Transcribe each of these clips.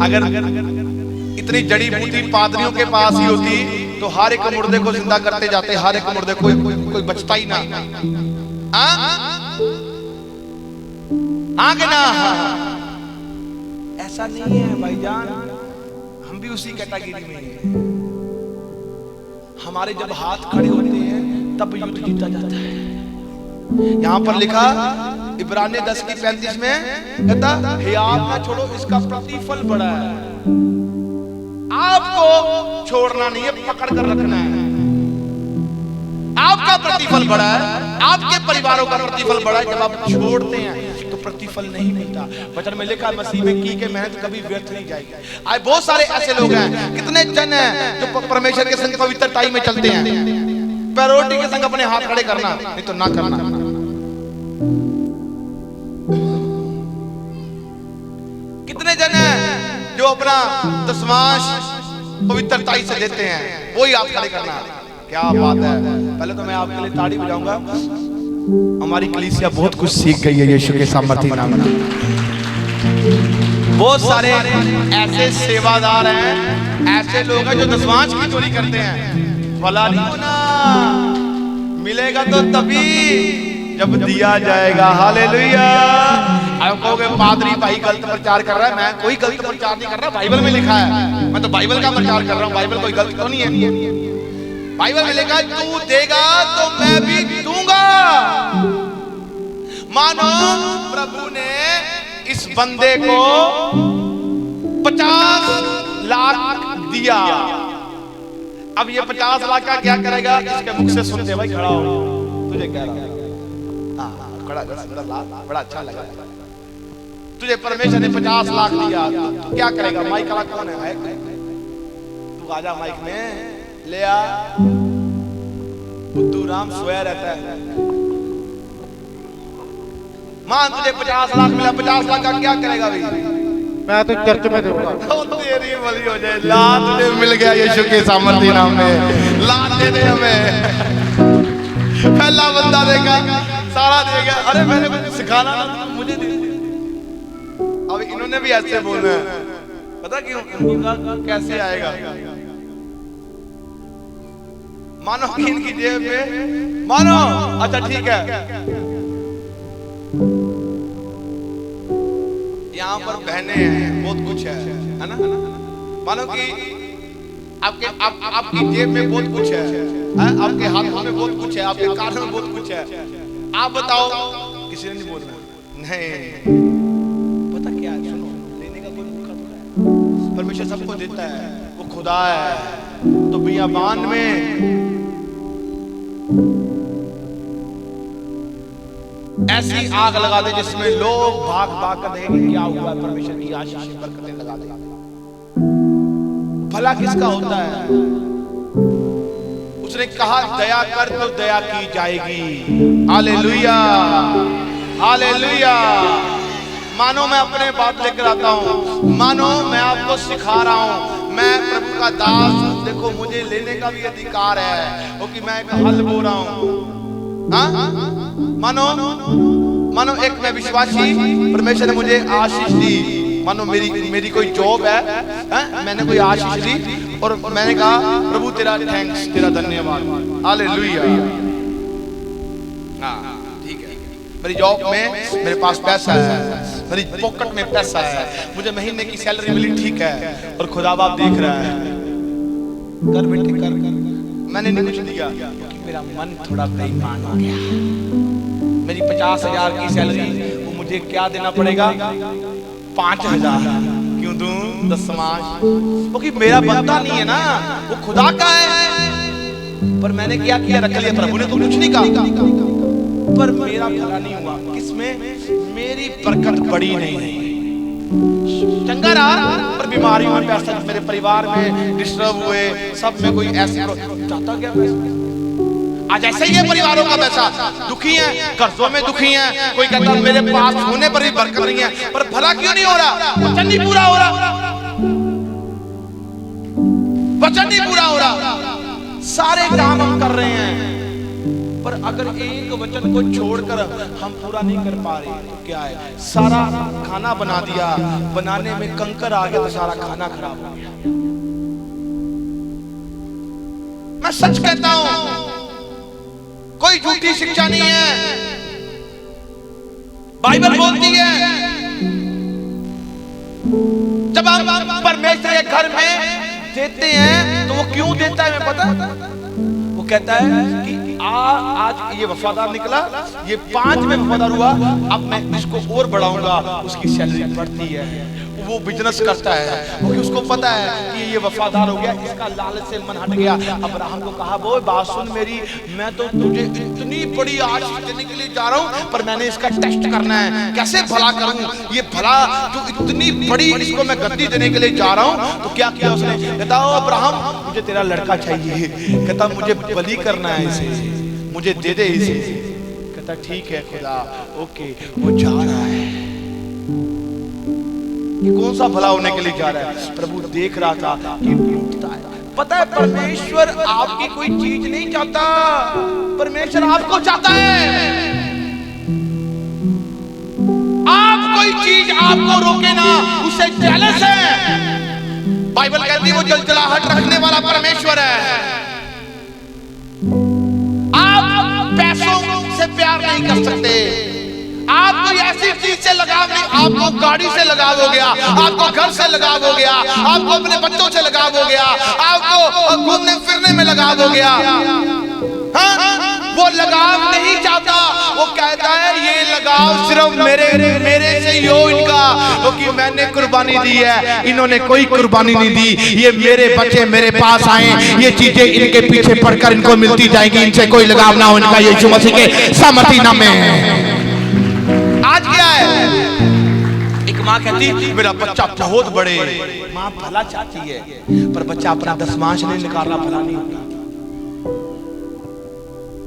अगर इतनी जड़ी बूटी पादरियों के पास ही होती तो हर एक मुर्दे को जिंदा करते जाते, हर एक मुर्दे कोई बचता ही ना। आगे ना, ऐसा नहीं है भाईजान, हम भी उसी कैटेगरी में हैं। हमारे जब हाथ खड़े होते हैं तब युद्ध जीता जाता है। यहां पर लिखा इब्रानी 10:35 में कहता हियाव ना छोड़ो, इसका प्रतिफल बड़ा है। आपको छोड़ना नहीं है, पकड़ कर रखना है। आपका प्रतिफल बड़ा है, आपके परिवारों का प्रतिफल बड़ा है। जब आप छोड़ते हैं तो प्रतिफल नहीं मिलता। वचन में लिखा मसीह में की के मेहनत कभी व्यर्थ नहीं जाएगी। आज बहुत सारे ऐसे लोग हैं, कितने जन हैं जो परमेश्वर के संग पवित्रताई में चलते हैं। प्रायोरिटी के संग अपने हाथ खड़े करना, नहीं तो ना करना। कितने जन हैं जो अपना दशमांश पवित्रताई से देते हैं, वही हाथ खड़े करना। क्या बात है। पहले तो मैं आपके लिए ताड़ी बजाऊंगा। हमारी कलीसिया बहुत कुछ सीख गई है यीशु के सामर्थ्य नाम में। बहुत सारे ऐसे सेवादार हैं, ऐसे लोग हैं जो दशमांश की चोरी करते हैं। भला नहीं होना, मिलेगा तो तभी जब दिया जाएगा। हालेलुया। आप कहोगे पादरी भाई गलत प्रचार कर रहा है। मैं कोई गलत प्रचार नहीं कर रहा, बाइबल में लिखा है। मैं तो बाइबल का प्रचार कर रहा हूँ, बाइबल कोई गलत तो नहीं है। बाइबल में लिखा तू देगा तो मैं भी दूंगा। मानो प्रभु ने इस बंदे को 50 लाख दिया। अब ये 50 लाख का क्या करेगा? इसके मुख से सुनते भाई खड़ा हो, तुझे कह रहा खड़ा बड़ा अच्छा लगा। तुझे परमेश्वर ने 50 लाख दिया, तू क्या करेगा? माइक वाला कौन है? तू आजा माइक में ले आ। बुद्धू राम सोया रहता है। मान तुझे 50 लाख मिला, 50 लाख का क्या करेगा भाई? मैं तो चर्च में दूंगा। तेरी बलि हो जाए। ला तुझे मिल गया यीशु के सामर्थ्य नाम में। ला दे दे हमें। पहला बंदा देगा, सारा देगा। अरे मैंने कुछ सिखाना ना, मुझे दे। अब इन्होंने भी ऐसे बोलना है, पता क्यों? कैसे आएगा? मानो कि इनकी जेब में, मानो अच्छा ठीक है, यहाँ पर बहने हैं, बहुत कुछ है ना? मानो कि आपकी जेब में बहुत कुछ है, आपके हाथों में बहुत कुछ है, आपके कानों में बहुत कुछ है। आप बताओ, किसी ने नहीं बोलना। नहीं, पता क्या है? सुनो, लेने का कोई भूखा तो है। परमेश्वर सबको देता है, वो खुदा है। तो बियाबान में ऐसी आग लगा दे जिसमें लोग भाग भाग कर देखेंगे क्या हुआ। परमेश्वर की आशीष बरकतें लगा दे। भला किसका होता है? उसने कहा दया कर तो दया की जाएगी। Hallelujah, hallelujah. मानो मैं अपने बात लेकर आता हूँ, मानो मैं आपको सिखा रहा हूँ। मैं प्रभु का दास हूँ। देखो मुझे लेने का भी अधिकार है, वो कि मैं एक हल बो रहा हूँ। मानो एक मैं विश्वासी, परमेश्वर ने मुझे आशीष दी। मानो मेरी कोई जॉब है, मैंने कोई आशीष दी और मैंने कहा प्रभु तेरा थैंक्स, तेरा धन्यवाद। हालेलुया। ठीक है, मेरी जॉब में मेरे पास पैसा है, मेरी पॉकेट में पैसा है, मुझे महीने की सैलरी मिली, ठीक है। और खुदा बाप देख रहा है, कर बेटे कर। मैंने नहीं कुछ दिया क्योंकि मेरा मन थोड़ा बेईमान हो गया। मेरी 50,000 की सैलरी, वो मुझे क्या देना पड़ेगा? 5,000 क्यों दूं? दशमांश, क्योंकि मेरा बनता नहीं है ना, वो खुदा का है। पर मैंने क्या किया? रख लिया। प्रभु ने तो कुछ नहीं कहा, पर मेरा भला नहीं हुआ। किसमें? मेरी बरकत बड़ी नहीं। चंगा रहा पर बीमारियों में पैसा, मेरे परिवार में डिस्टर्ब हुए, सब में कोई ऐसे जाता गया पैसा। आज ऐसे ही है परिवारों का पैसा, दुखी है, कर्जों में दुखी है। कोई कहता मेरे पास होने पर भी बरकत नहीं है, पर भला क्यों नहीं हो रहा? वचन नहीं पूरा हो रहा, वचन नहीं पूरा हो रहा। सारे काम हम कर रहे हैं पर अगर एक वचन को छोड़कर हम पूरा नहीं कर पा रहे तो क्या है, सारा खाना बना दिया, बनाने में कंकर आ गया तो सारा खाना खराब हो गया। मैं सच कहता हूं, कोई झूठी शिक्षा नहीं है, बाइबल बोलती है जब हम परमेश्वर के घर में देते हैं तो वो क्यों देता है, मैं पता, वो कहता है कि आज ये वफादार निकला, ये 5 में वफादार हुआ, अब मैं इसको और बढ़ाऊंगा, उसकी सैलरी बढ़ती है, वो बिजनेस करता है क्योंकि उसको पता है कि ये वफादार हो गया, इसका लालच से मन हट गया। अब्राहम को कहा, वो बात सुन मेरी, मैं तो तुझे इतनी बड़ी आशीष देने के लिए जा रहा हूं, पर मैंने इसका टेस्ट करना है, कैसे भला करूं, ये भला जो इतनी बड़ी, इसको मैं गद्दी देने के लिए जा रहा हूं। तो क्या किया उसने, कहता अब्राहम मुझे तेरा लड़का चाहिए, कहता मुझे बलि करना है इसे, मुझे दे दे इसे। कहता ठीक है खुदा, ओके। वो जा रहा है, कौन सा भला होने के लिए जा रहा है, प्रभु देख रहा था कि टूटता है। पता है परमेश्वर आपकी कोई चीज नहीं चाहता, परमेश्वर आपको चाहता है। आप कोई चीज आपको रोके ना, उसे चैलेंज है। बाइबल कहती है वो जलजलाहट रखने वाला परमेश्वर है। आप पैसों से प्यार नहीं कर सकते, आप कोई ऐसी चीज से लगाव नहीं, आपको गाड़ी से लगाव हो गया, आपको घर से लगाव हो गया, आपको अपने बच्चों से लगाव हो गया, आपको घूमने फिरने में लगाव हो गया। हाँ? वो लगाव नहीं चाहता, वो कहता है ये लगाव सिर्फ मेरे से ही हो इनका, क्योंकि मैंने कुर्बानी दी है, इन्होंने कोई कुर्बानी नहीं दी। ये मेरे बच्चे मेरे पास आए, ये चीजें इनके पीछे पड़कर इनको मिलती जाएंगी, इनसे कोई लगाव ना हो इनका, यीशु मसीह के सामर्थी नाम में। आज क्या है, एक माँ कहती मेरा बच्चा बहुत बड़े, माँ भला चाहती है, पर बच्चा अपना दशमांश नहीं निकालना भला नहीं होता।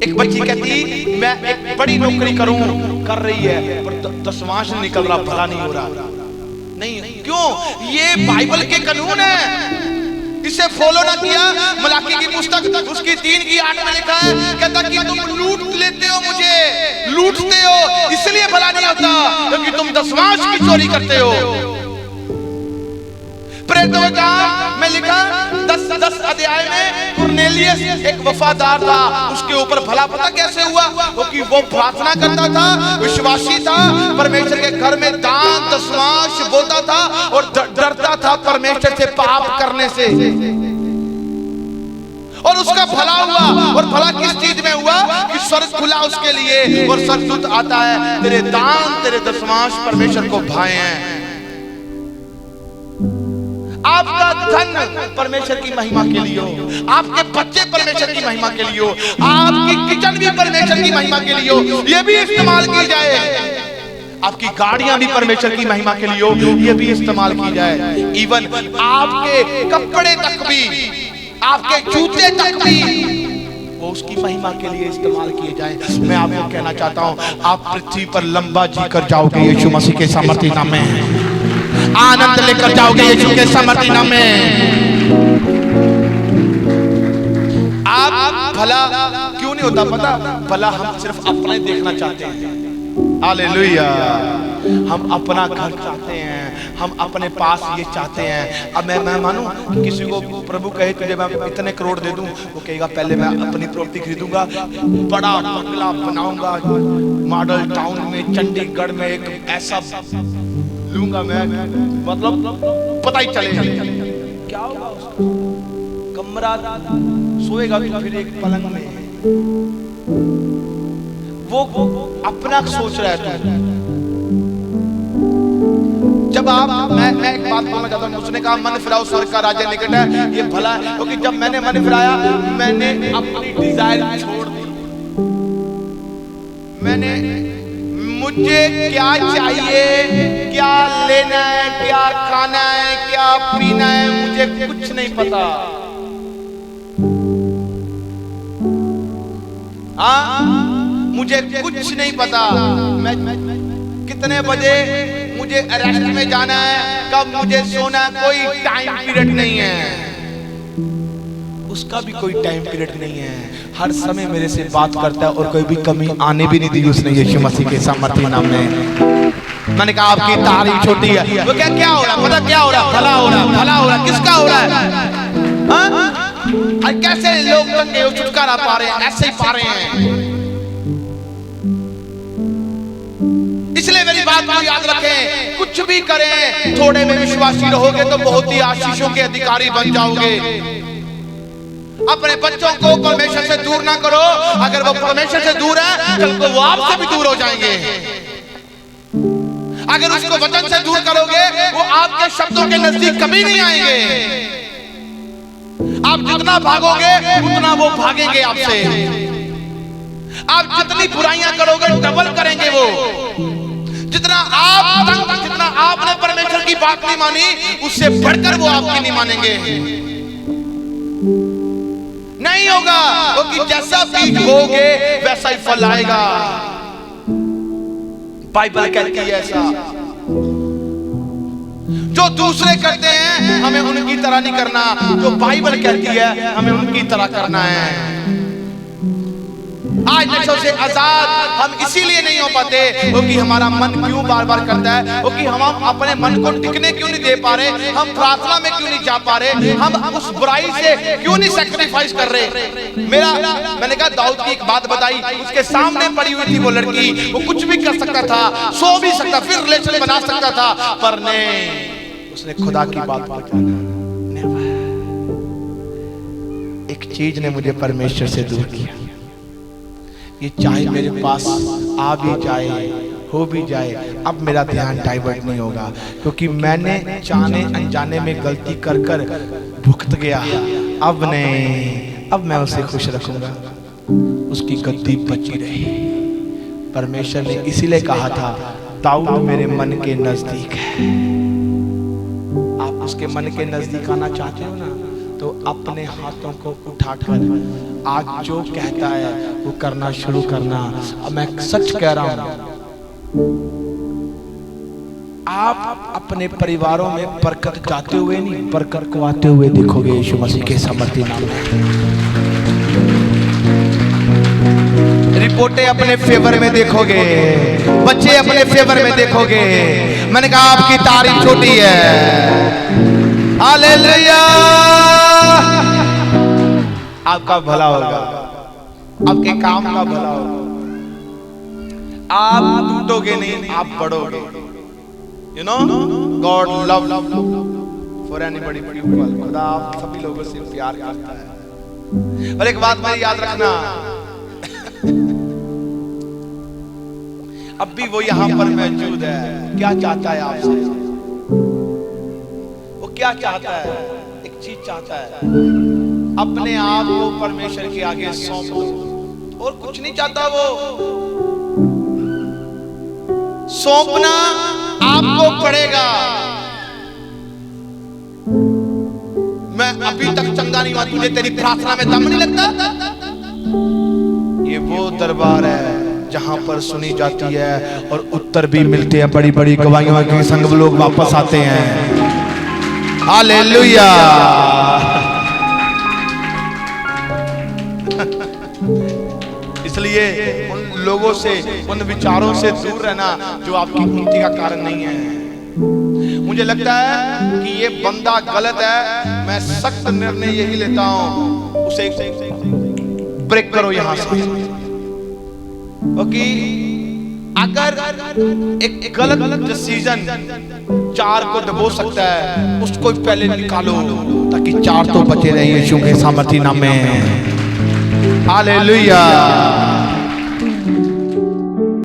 एक बच्ची कहती मैं एक बड़ी नौकरी करूं, कर रही है, पर दशमांश नहीं निकल रहा, भला नहीं हो रहा। नहीं, क्यों? ये बाइबल के कानून है, इसे फॉलो ना किया। मलाकी की पुस्तक उसकी 3:8 में लिखा है, कहता कि तुम लूट लेते हो, मुझे लूटते हो, इसलिए भला नहीं होता, क्योंकि तुम दशमांश की चोरी करते हो। प्रेरितों के काम में लिखा 10 अध्याय में कुरनेलियस एक वफादार था, उसके ऊपर भला पता कैसे हुआ, क्योंकि वो प्रार्थना करता था, विश्वासी था, परमेश्वर के घर में दान दशमांश बोलता था और डरता था परमेश्वर से पाप करने से, और उसका भला हुआ। और भला किस चीज में हुआ कि स्वर्ग खुला उसके लिए, और स्वर्गदूत आता है, तेरे दान तेरे दशमांश परमेश्वर को भाए हैं। आपका धन परमेश्वर की महिमा के लिए हो, आपके बच्चे परमेश्वर की महिमा के लिए हो, आपकी किचन भी परमेश्वर की महिमा के लिए हो, ये भी इस्तेमाल की जाए। आपकी गाड़ियां भी परमेश्वर की महिमा के लिए हो, ये भी इस्तेमाल की जाए। इवन आपके कपड़े तक भी, आपके जूते तक भी, वो उसकी महिमा के लिए इस्तेमाल किए जाए। मैं आपको कहना चाहता हूं, आप पृथ्वी पर लंबा जी कर जाओगे यीशु मसीह के सामर्थी नाम में, आनंद लेकर जाओगे यीशु के सामर्थी नाम में। आप भला क्यों नहीं होता पता, भला हम सिर्फ अपना ही देखना चाहते हैं। हालेलुया, हम अपना घर चाहते हैं, हम अपने पास ये चाहते हैं। अब मैं मानूं कि किसी को प्रभु कहे तुझे मैं इतने करोड़ दे दूं, वो कहेगा पहले मैं अपनी प्रॉपर्टी खरीदूंगा, बड़ा बंगला बनाऊंगा, मॉडल टाउन में चंडीगढ़ में एक ऐसा लूंगा मैं, मतलब पता ही चलेगा क्या होगा उसका। कमरा सोएगा तो फिर एक पलंग में, वो अपना सोच रहा है तू। जब आप मैं एक बात बोलना चाहता हूँ, उसने कहा मन फिराओ स्वर्ग का राज्य निकट है, ये भला है, क्योंकि जब मैंने मन फिराया मैंने अपनी डिजायर छोड़ दी। मैंने मुझे क्या चाहिए, क्या लेना है, क्या खाना है, क्या पीना है, मुझे कुछ नहीं पता। मुझे कुछ नहीं पता। मैं कितने बजे मुझे अरेस्ट में जाना है, कब मुझे सोना, कोई टाइम पीरियड नहीं है, उसका भी कोई टाइम पीरियड नहीं है। हर समय मेरे से बात करता है और कोई भी कमी आने भी नहीं दी उसने यीशु मसीह के सामर्थी नाम में। मैंने कहा आपकी तारीफ छोटी है। वो क्या हो रहा है? पता क्या हो रहा है? भला हो रहा है, भला हो रहा है। किसका हो रहा है? हाँ? कैसे लोग दंगे हो छुटकारा पा रहे हैं, ऐसे ही पा रहे हैं। इसलिए मेरी बात को याद रखें, कुछ भी करें, थोड़े में विश्वासी रहोगे तो बहुत ही आशीषों के अधिकारी बन जाओगे। अपने बच्चों को परमेश्वर से दूर ना करो। अगर वो परमेश्वर से दूर है, कल को वो आपसे भी दूर हो जाएंगे। अगर उसको वचन से दूर करोगे, वो आपके शब्दों के नजदीक कभी नहीं आएंगे। आप जितना भागोगे उतना वो भागेंगे आपसे। आप जितनी बुराइयां करोगे डबल करेंगे वो। जितना आपने परमेश्वर की बात नहीं मानी, उससे बढ़कर वो आपकी नहीं मानेंगे। नहीं होगा, क्योंकि जैसा बीज बोओगे वैसा ही फल आएगा। बाइबल कहती है ऐसा। जो दूसरे करते हैं हमें उनकी तरह नहीं करना, जो बाइबल कहती है हमें उनकी तरह करना है। आज नशों से आजाद हम इसीलिए नहीं हो पाते क्योंकि हमारा मन क्यों बार बार करता है, क्योंकि हम अपने मन को टिकने क्यों नहीं दे पा रहे, हम प्रार्थना में क्यों नहीं जा पा रहे, हम उस बुराई से क्यों नहीं सैक्रिफाइस कर रहे। मैंने कहा दाऊद की एक बात बताई, उसके सामने पड़ी हुई थी वो लड़की, वो कुछ भी कर सकता था, सो भी सकता, फिर रिलेशन बना सकता था, पर नहीं, उसने खुदा की बात बताई। एक चीज ने मुझे परमेश्वर से दूर किया। ये चाहे मेरे पास आ भी जाए, हो भी जाए, अब मेरा ध्यान डाइवर्ट नहीं होगा, क्योंकि मैंने जाने अनजाने में गलती कर कर भुगत गया। अब नहीं, अब मैं उसे खुश रखूंगा। उसकी गद्दी बची रही। परमेश्वर ने इसीलिए कहा था, दाऊद मेरे मन के नजदीक है। आप उसके मन के नजदीक आना चाहते हो ना, तो अपने हाथों को उठाकर आज जो कहता है वो करना शुरू करना। अब मैं सच कह रहा हूं, आप अपने परिवारों में बरकत चाहते हुए नहीं, बरकत को आते हुए देखोगे यीशु मसीह के सामर्थी नाम में। रिपोर्टें अपने फेवर में देखोगे, बच्चे अपने फेवर में देखोगे। मैंने कहा आपकी तारीफ छोटी है। हालेलुया। आपका भला होगा, आपके काम का भला होगा। आप टूटोगे नहीं, आप बढ़ोगे। You know God love for anybody people. खुदा आप सभी लोगों से प्यार करता है। और एक बात मेरी याद रखना, अब भी वो यहाँ पर मौजूद है। क्या चाहता है आपसे? वो क्या चाहता है? एक चीज चाहता है, अपने आप को परमेश्वर के आगे सौंप दो, और कुछ नहीं चाहता वो। सौंपना आपको पड़ेगा। मैं अभी तक चंगा नहीं हुआ, तुझे तेरी प्रार्थना में दम नहीं लगता? ये वो दरबार है जहां पर सुनी जाती है और उत्तर भी मिलते हैं। बड़ी बड़ी गवाहियों के संग लोग वापस आते हैं। हालेलुया। इसलिए उन लोगों से, उन विचारों से दूर रहना जो आपकी उन्नति का कारण नहीं है। मुझे लगता है कि ये बंदा गलत है, मैं सख्त निर्णय यही लेता हूं, उसे ब्रेक करो यहां से। क्योंकि अगर एक गलत डिसीजन चार को डबो सकता है, उसको पहले निकालो ताकि चार तो बचे रहे यीशु के सामर्थी नाम में। हालेलुया।